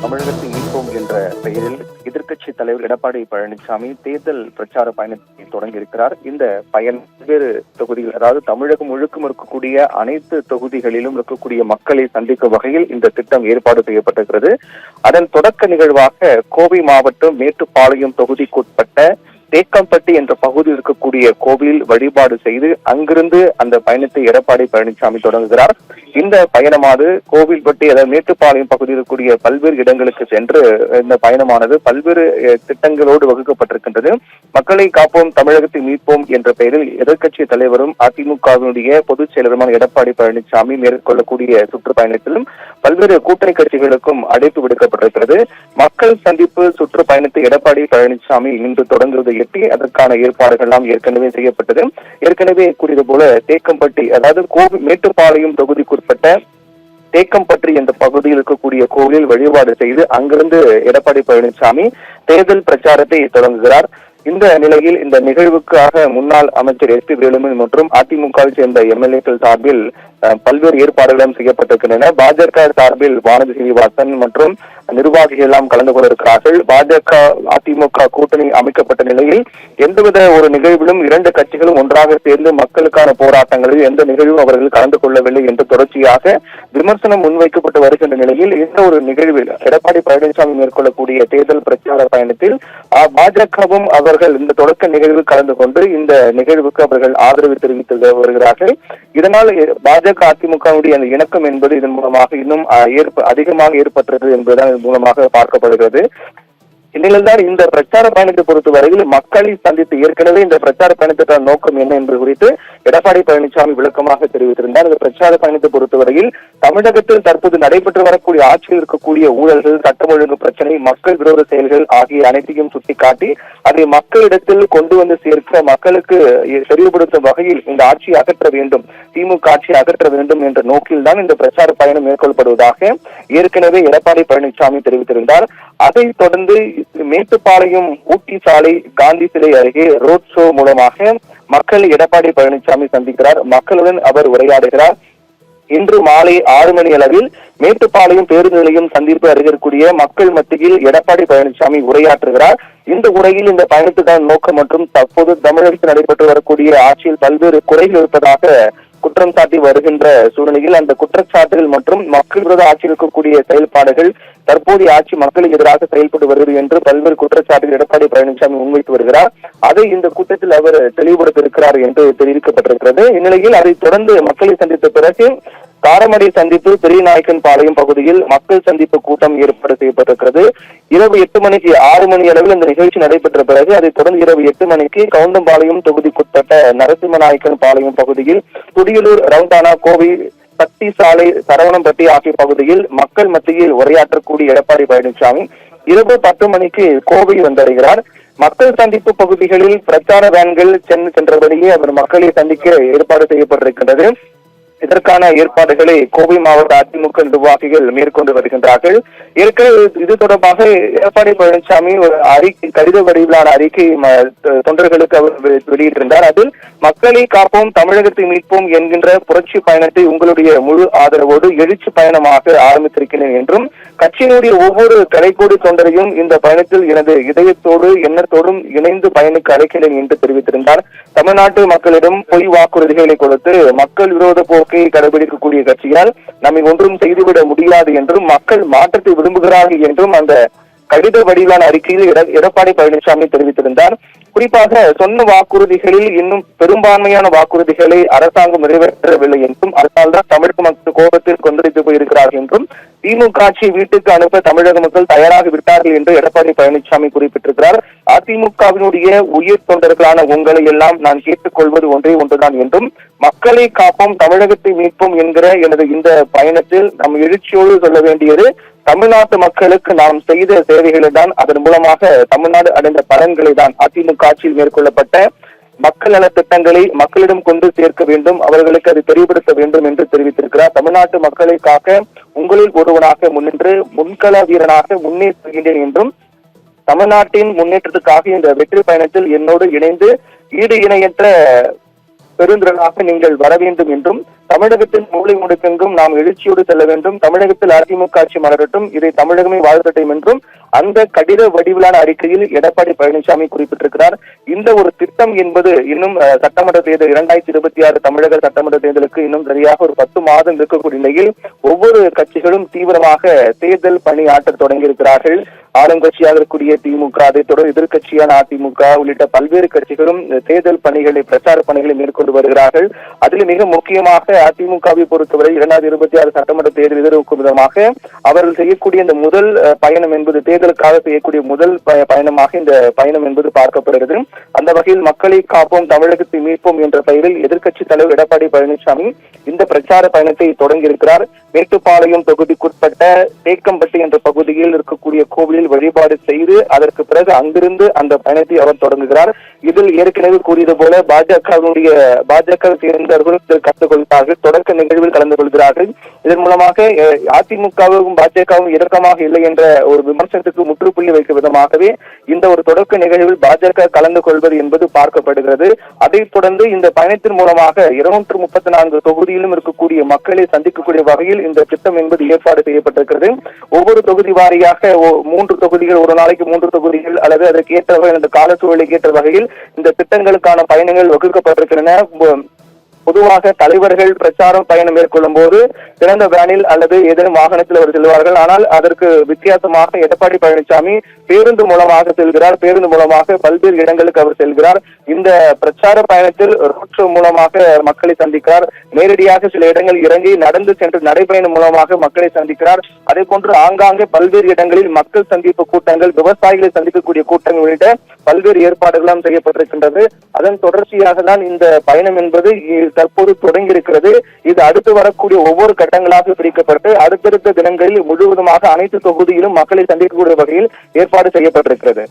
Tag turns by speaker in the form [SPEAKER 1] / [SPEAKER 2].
[SPEAKER 1] தமிழகத்தை மீட்போம் என்ற பெயரில் எதிர்க்கட்சி தலைவர் எடப்பாடி பழனிசாமி தேர்தல் பிரச்சார பயணத்தை தொடங்கியிருக்கிறார். இந்த பயணம் பல்வேறு தொகுதிகள், அதாவது தமிழகம் முழுக்கும் இருக்கக்கூடிய அனைத்து தொகுதிகளிலும் இருக்கக்கூடிய மக்களை சந்திக்கும் வகையில் இந்த திட்டம் ஏற்பாடு செய்யப்பட்டிருக்கிறது. அதன் தொடக்க நிகழ்வாக கோவை மாவட்டம் மேட்டுப்பாளையம் தொகுதிக்குட்பட்ட தேக்கம்பட்டி என்ற பகுதியில் இருக்கக்கூடிய கோவிலில் வழிபாடு செய்து அங்கிருந்து அந்த பயணத்தை எடப்பாடி பழனிசாமி தொடங்குகிறார். இந்த பயணமானது கோவில்பட்டி, அதாவது மேட்டுப்பாளையம் பகுதியில் இருக்கக்கூடிய பல்வேறு இடங்களுக்கு சென்று இந்த பயணமானது பல்வேறு திட்டங்களோடு வகுக்கப்பட்டிருக்கின்றது. மக்களை காப்போம், தமிழகத்தை மீட்போம் என்ற பெயரில் எதிர்க்கட்சி தலைவரும் அதிமுகவினுடைய பொதுச் செயலருமான எடப்பாடி பழனிசாமி மேற்கொள்ளக்கூடிய சுற்றுப்பயணத்திலும் பல்வேறு கூட்டணி கட்சிகளுக்கும் அழைப்பு விடுக்கப்பட்டிருக்கிறது. மக்கள் சந்திப்பு சுற்றுப்பயணத்தை எடப்பாடி பழனிசாமி இன்று தொடங்குவதை எட்டி அதற்கான ஏற்பாடுகள் எல்லாம் ஏற்கனவே செய்யப்பட்டது. ஏற்கனவே கூறியது போல தேக்கம்பட்டி, அதாவது மேட்டுப்பாளையம் தொகுதிக்குட்பட்ட தேக்கம்பட்டி என்ற பகுதியில் இருக்கக்கூடிய கோவிலில் வழிபாடு செய்து அங்கிருந்து எடப்பாடி பழனிசாமி தேர்தல் பிரச்சாரத்தை தொடங்குகிறார். இந்த நிலையில் இந்த நிகழ்வுக்காக முன்னாள் அமைச்சர் எஸ்.பி. வேலுமணி மற்றும் அதிமுகவை சேர்ந்த எம்எல்ஏக்கள் சார்பில் பல்வேறு ஏற்பாடுகளும் செய்யப்பட்டிருக்கின்றன. பாஜக சார்பில் வானதி சீனிவாசன் மற்றும் நிர்வாகிகள் எல்லாம் கலந்து கொண்டிருக்கிறார்கள். பாஜக அதிமுக கூட்டணி அமைக்கப்பட்ட நிலையில் எந்தவித ஒரு நிகழ்விலும் இரண்டு கட்சிகளும் ஒன்றாக சேர்ந்து மக்களுக்கான போராட்டங்களில் எந்த நிகழ்வும் அவர்கள் கலந்து கொள்ளவில்லை என்று தொடர்ச்சியாக விமர்சனம் முன்வைக்கப்பட்டு வருகின்ற நிலையில் இந்த ஒரு நிகழ்வில் எடப்பாடி பழனிசாமி மேற்கொள்ளக்கூடிய தேர்தல் பிரச்சார பயணத்தில் பாஜகவும் அவர்கள் இந்த தொடக்க நிகழ்வில் கலந்து கொண்டு இந்த நிகழ்வுக்கு அவர்கள் ஆதரவு தெரிவித்து வருகிறார்கள். இதனால் பாஜக அதிமுகவுடைய அந்த இணக்கம் என்பது இதன் மூலமாக இன்னும் அதிகமாக ஏற்பட்டது என்பதுதான் இதன் மூலமாக பார்க்கப்படுகிறது. இந்நிலையில்தான் இந்த பிரச்சார பயணத்தை பொறுத்தவரையில் மக்களை சந்தித்து ஏற்கனவே இந்த பிரச்சார பயணத்திற்கான நோக்கம் என்ன என்பது குறித்து எடப்பாடி பழனிசாமி விளக்கமாக தெரிவித்திருந்தார். இந்த பிரச்சார பயணத்தை பொறுத்தவரையில் தமிழகத்தில் தற்போது நடைபெற்று வரக்கூடிய ஆட்சியில் இருக்கக்கூடிய ஊழல்கள், சட்டம் ஒழுங்கு பிரச்சனை, மக்கள் விரோத செயல்கள் ஆகிய அனைத்தையும் சுட்டிக்காட்டி அதை மக்களிடத்தில் கொண்டு வந்து சேர்க்க, மக்களுக்கு தெளிவுபடுத்தும் வகையில் இந்த ஆட்சியை அகற்ற வேண்டும், திமுக ஆட்சியை அகற்ற வேண்டும் என்ற நோக்கில் தான் இந்த பிரச்சார பயணம் மேற்கொள்ளப்படுவதாக ஏற்கனவே எடப்பாடி பழனிசாமி தெரிவித்திருந்தார். அதைத் தொடர்ந்து மேட்டுப்பாளையம் ஊட்டி சாலை காந்தி சிலை அருகே ரோட் ஷோ மூலமாக மக்களை எடப்பாடி பழனிசாமி சந்திக்கிறார். மக்களுடன் அவர் உரையாடுகிறார். இன்று மாலை 6 மணி அளவில் மேட்டுப்பாளையம் பேருந்து நிலையம் சந்திப்பு அருகக்கூடிய மக்கள் மத்தியில் எடப்பாடி பழனிசாமி உரையாற்றுகிறார். இந்த உரையில் இந்த பயணத்துக்கான நோக்கம் மற்றும் தற்போது தமிழகத்தில் நடைபெற்று வரக்கூடிய ஆட்சியில் பல்வேறு குறைகள் இருப்பதாக குற்றம் சாட்டி வருகின்ற சூழ்நிலையில் அந்த குற்றச்சாட்டுகள் மற்றும் மக்கள் விரோத ஆட்சியில் இருக்கக்கூடிய செயல்பாடுகள், தற்போதைய ஆட்சி மக்களுக்கு எதிராக செயல்பட்டு வருகிறது என்று பல்வேறு குற்றச்சாட்டுகள் எடப்பாடி பழனிசாமி முன்வைத்து வருகிறார். அதை இந்த கூட்டத்தில் அவர் தெளிவுபடுத்த இருக்கிறார் என்று தெரிவிக்கப்பட்டிருக்கிறது. இந்நிலையில் அதை தொடர்ந்து மக்களை சந்தித்த பிறகு காரமடை சந்திப்பு பெரியநாயக்கன் பாளையம் பகுதியில் மக்கள் சந்திப்பு கூட்டம் ஏற்பாடு செய்யப்பட்டிருக்கிறது. இரவு 8 மணிக்கு 6 மணி அளவில் இந்த நிகழ்ச்சி நடைபெற்ற பிறகு அதைத் தொடர்ந்து இரவு 8 மணிக்கு கவுண்டம்பாளையம் தொகுதிக்குட்பட்ட நரசிம்மநாயக்கன் பாளையம் பகுதியில், துடியலூர், ரவுண்டானா, கோவை, பட்டி சாலை, சரவணம்பட்டி ஆகிய பகுதியில் மக்கள் மத்தியில் உரையாற்றக்கூடிய எடப்பாடி பழனிசாமி இரவு 10 மணிக்கு கோவை வந்தடைகிறார். மக்கள் சந்திப்பு பகுதிகளில் பிரச்சார வேன்கள் சென்றபடியே அவர் மக்களை சந்திக்க ஏற்பாடு செய்யப்பட்டிருக்கின்றது. இதற்கான ஏற்பாடுகளை கோவை மாவட்ட அதிமுக நிர்வாகிகள் மேற்கொண்டு வருகின்றார்கள். ஏற்கனவே இது தொடர்பாக எடப்பாடி பழனிசாமி ஒரு அறிக்கை, கடித வடிவிலான அறிக்கை தொண்டர்களுக்கு அவர் வெளியிட்டிருந்தார். அதில் மக்களை காப்போம், தமிழகத்தை மீட்போம் என்கின்ற புரட்சி பயணத்தை உங்களுடைய முழு ஆதரவோடு எழுச்சி பயணமாக ஆரம்பித்திருக்கிறேன் என்றும், கட்சியினுடைய ஒவ்வொரு கலைக்கோடி தொண்டரையும் இந்த பயணத்தில் எனது இதயத்தோடு எண்ணத்தோடும் இணைந்து பயணிக்க அழைக்கிறேன் என்று தெரிவித்திருந்தார். தமிழ்நாட்டு மக்களிடம் பொய் வாக்குறுதிகளை கொடுத்து மக்கள் விரோத போக்கை கடைபிடிக்கக்கூடிய கட்சியால் நம்மை ஒன்றும் செய்துவிட முடியாது என்றும், மக்கள் மாற்றத்தை விரும்புகிறார்கள் என்றும் அந்த கடித வடிவிலான அறிக்கையில் எடப்பாடி பழனிசாமி தெரிவித்திருந்தார். குறிப்பாக சொன்ன வாக்குறுதிகளில் இன்னும் பெரும்பான்மையான வாக்குறுதிகளை அரசாங்கம் நிறைவேற்றவில்லை என்றும், அதனால்தான் தமிழக மக்கள் கோபத்தில் கொந்தளித்து போயிருக்கிறார்கள் என்றும், திமுக ஆட்சியை வீட்டுக்கு அனுப்ப தமிழக மக்கள் தயாராக விட்டார்கள் என்று எடப்பாடி பழனிசாமி குறிப்பிட்டிருக்கிறார். அதிமுகவினுடைய உயிர் தொண்டர்களான உங்களை எல்லாம் நான் கேட்டுக்கொள்வது ஒன்றே ஒன்றுதான் என்றும், மக்களை காப்போம், தமிழகத்தை மீட்போம் என்கிற எனது இந்த பயணத்தில் நம் எழுச்சியோடு சொல்ல வேண்டியது தமிழ்நாட்டு மக்களுக்கு நாம் செய்த சேவைகளை தான், அதன் மூலமாக தமிழ்நாடு அடைந்த பலன்களை தான், அதிமுக ஆட்சியில் மேற்கொள்ளப்பட்ட மக்கள் நல திட்டங்களை மக்களிடம் கொண்டு சேர்க்க வேண்டும், அவர்களுக்கு அதை தெளிவுபடுத்த வேண்டும் என்று தெரிவித்திருக்கிறார். தமிழ்நாட்டு மக்களை காக்க உங்களில் ஒருவனாக முன்னின்று முன்கள வீரனாக முன்னே செல்கின்றேன் என்றும், தமிழ்நாட்டின் முன்னேற்றத்துக்காக இந்த வெற்றி பயணத்தில் என்னோடு இணைந்து ஈடு இணையற்ற பெருந்திரளாக நீங்கள் வர வேண்டும் என்றும், தமிழகத்தில் மூலை முடுக்கெங்கும் நாம் எழுச்சியோடு செல்ல வேண்டும். தமிழகத்தில் அதிமுக ஆட்சி மலரட்டும், இதை தமிழகமே வாழ்த்தட்டும் என்றும் அந்த கடித வடிவிலான அறிக்கையில் எடப்பாடி பழனிசாமி குறிப்பிட்டிருக்கிறார். இந்த ஒரு திட்டம் என்பது இன்னும் சட்டமன்ற தேர்தல் 2026 தமிழக சட்டமன்ற தேர்தலுக்கு இன்னும் சரியாக ஒரு 10 மாதம் இருக்கக்கூடிய நிலையில் ஒவ்வொரு கட்சிகளும் தீவிரமாக தேர்தல் பணி ஆற்றத் தொடங்கியிருக்கிறார்கள். ஆளுங்கட்சியாக இருக்கக்கூடிய திமுக, அதைத் தொடர்ந்து எதிர்கட்சியான அதிமுக உள்ளிட்ட பல்வேறு கட்சிகளும் தேர்தல் பணிகளை, பிரச்சார பணிகளை மேற்கொண்டு வருகிறார்கள். அதில் மிக முக்கியமாக அதிமுகவை பொறுத்தவரை 2026 சட்டமன்ற தேர்தல் எதிர்நோக்கும் விதமாக அவர்கள் செய்யக்கூடிய இந்த முதல் பயணம் என்பது தேர்தலுக்காக செய்யக்கூடிய முதல் பயணமாக இந்த பயணம் என்பது பார்க்கப்படுகிறது. அந்த வகையில் மக்களை காப்போம், தமிழகத்தை மீட்போம் என்ற பெயரில் எதிர்க்கட்சி தலைவர் எடப்பாடி பழனிசாமி இந்த பிரச்சார பயணத்தை தொடங்கியிருக்கிறார். மேட்டுப்பாளையம் தொகுதிக்குட்பட்ட தேக்கம்பட்டி என்ற பகுதியில் இருக்கக்கூடிய கோவிலில் வழிபாடு செய்து அதற்கு பிறகு அங்கிருந்து அந்த பயணத்தை அவர் தொடங்குகிறார். இதில் ஏற்கனவே கூறியது போல பாஜக சேர்ந்தவர்கள் கலந்து கொள்கிறார்கள், தொடக்க நிகழ்வில் கலந்து கொள்கிறார்கள். இதன் மூலமாக அதிமுகவும் பாஜகவும் இறக்கமாக இல்லை என்ற ஒரு விமர்சனத்துக்கு முற்றுப்புள்ளி வைக்கும் விதமாகவே இந்த ஒரு தொடக்க நிகழ்வில் பாஜக கலந்து கொள்வது என்பது பார்க்கப்படுகிறது. அதைத் தொடர்ந்து இந்த பயணத்தின் மூலமாக 234 தொகுதியிலும் இருக்கக்கூடிய மக்களை சந்திக்கக்கூடிய வகையில் இந்த திட்டம் என்பது ஏற்பாடு செய்யப்பட்டிருக்கிறது. ஒவ்வொரு தொகுதி வாரியாக 3 தொகுதிகள், ஒரு நாளைக்கு 3 தொகுதிகள் அல்லது அதற்கு ஏற்ற வகையில் அந்த கால சூழலுக்கு ஏற்ற வகையில் இந்த திட்டங்களுக்கான பயணங்கள் வகுக்கப்பட்டிருக்கின்றன. பொதுவாக தலைவர்கள் பிரச்சாரம் பயணம் மேற்கொள்ளும் போது திறந்த வேனில் அல்லது ஏதேனும் வாகனத்தில் அவர் செல்வார்கள். ஆனால் அதற்கு வித்தியாசமாக எடப்பாடி பழனிசாமி பேருந்து மூலமாக செல்கிறார். பேருந்து மூலமாக பல்வேறு இடங்களுக்கு அவர் செல்கிறார். இந்த பிரச்சார பயணத்தில் ரோட் ஷோ மூலமாக மக்களை சந்திக்கிறார். நேரடியாக சில இடங்கள் இறங்கி நடந்து சென்று நடைபயணம் மூலமாக மக்களை சந்திக்கிறார். அதே போன்று ஆங்காங்கே பல்வேறு இடங்களில் மக்கள் சந்திப்பு கூட்டங்கள், விவசாயிகளை சந்திக்கக்கூடிய கூட்டங்கள் உள்ளிட்ட பல்வேறு ஏற்பாடுகளும் செய்யப்பட்டிருக்கின்றது. அதன் தொடர்ச்சியாக தான் இந்த பயணம் என்பது தற்போது தொடங்கியிருக்கிறது. இது அடுத்து வரக்கூடிய ஒவ்வொரு கட்டங்களாக பிரிக்கப்பட்டு அடுத்தடுத்த தினங்களில் முழுவதுமாக அனைத்து தொகுதியிலும் மக்களை சந்திக்கக்கூடிய வகையில் ஏற்பாடு செய்யப்பட்டிருக்கிறது.